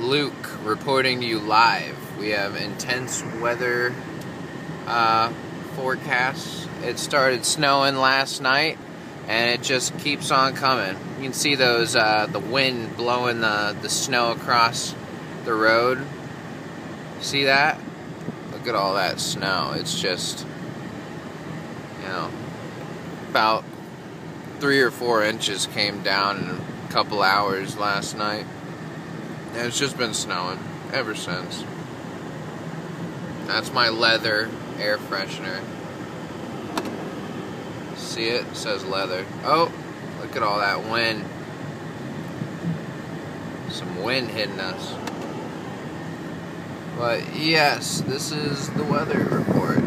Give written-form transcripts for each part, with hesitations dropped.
Luke reporting to you live. We have intense weather forecasts. It started snowing last night, and it just keeps on coming. You can see those the wind blowing the snow across the road. See that? Look at all that snow. It's just, you know, about 3 or 4 inches came down in a couple hours last night. And it's just been snowing ever since. That's my leather air freshener. See it? It says leather. Oh, look at all that wind. Some wind hitting us. But yes, this is the weather report.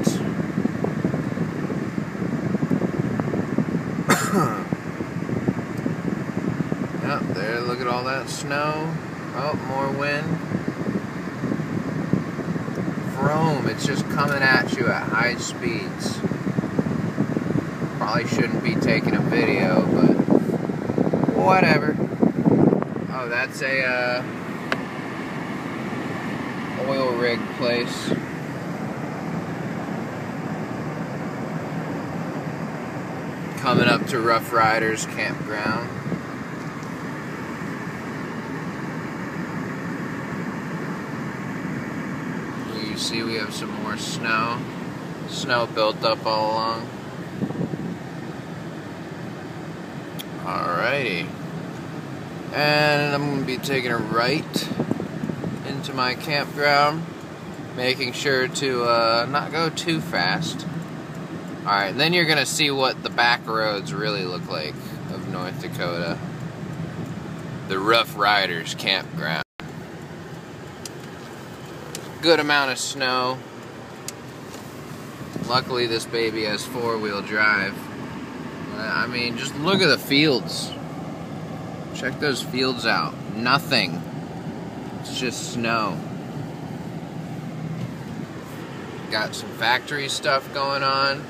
Yep, there, look at all that snow. Oh, more wind. Vroom, it's just coming at you at high speeds. Probably shouldn't be taking a video, but whatever. Oh, that's a oil rig place. Coming up to Rough Riders Campground. You see we have some more snow. Snow built up all along. Alrighty. And I'm going to be taking a right into my campground, making sure to not go too fast. Alright, and then you're going to see what the back roads really look like of North Dakota. The Rough Riders Campground. Good amount of snow. Luckily this baby has 4-wheel drive. I mean, just look at the fields. Check those fields out. Nothing. It's just snow. Got some factory stuff going on.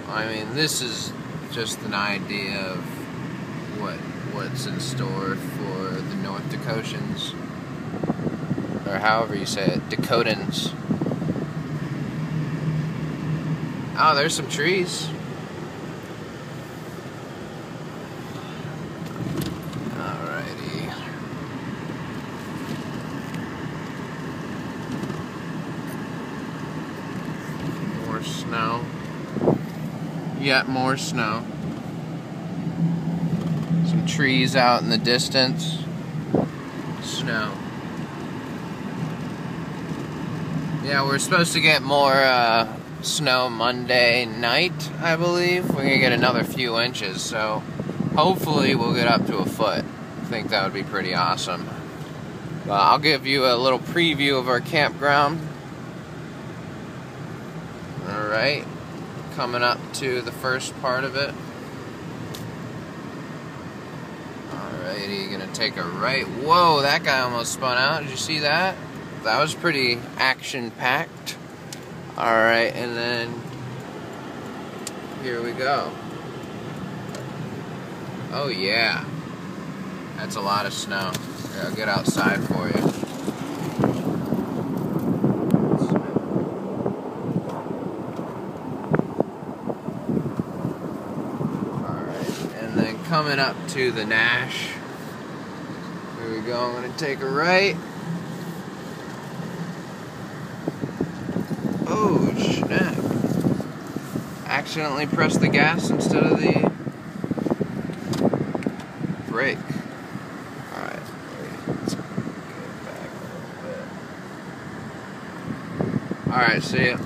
I mean, this is just an idea of what's in store for the North Dakotans. Or however you say it, Dakotans. Oh, there's some trees. Alrighty. More snow. Yet more snow. Some trees out in the distance. Snow. Yeah, we're supposed to get more snow Monday night, I believe. We're gonna get another few inches, so hopefully we'll get up to a foot. I think that would be pretty awesome. I'll give you a little preview of our campground. Alright, coming up to the first part of it. Alrighty, gonna take a right. Whoa, that guy almost spun out. Did you see that? That was pretty action-packed. Alright, and then here we go. Oh yeah. That's a lot of snow. Here, I'll get outside for you. Alright, and then coming up to the Nash. Here we go, I'm going to take a right. Oh, snap. Accidentally pressed the gas instead of the brake. Alright, let's get back a little bit. Alright, see ya.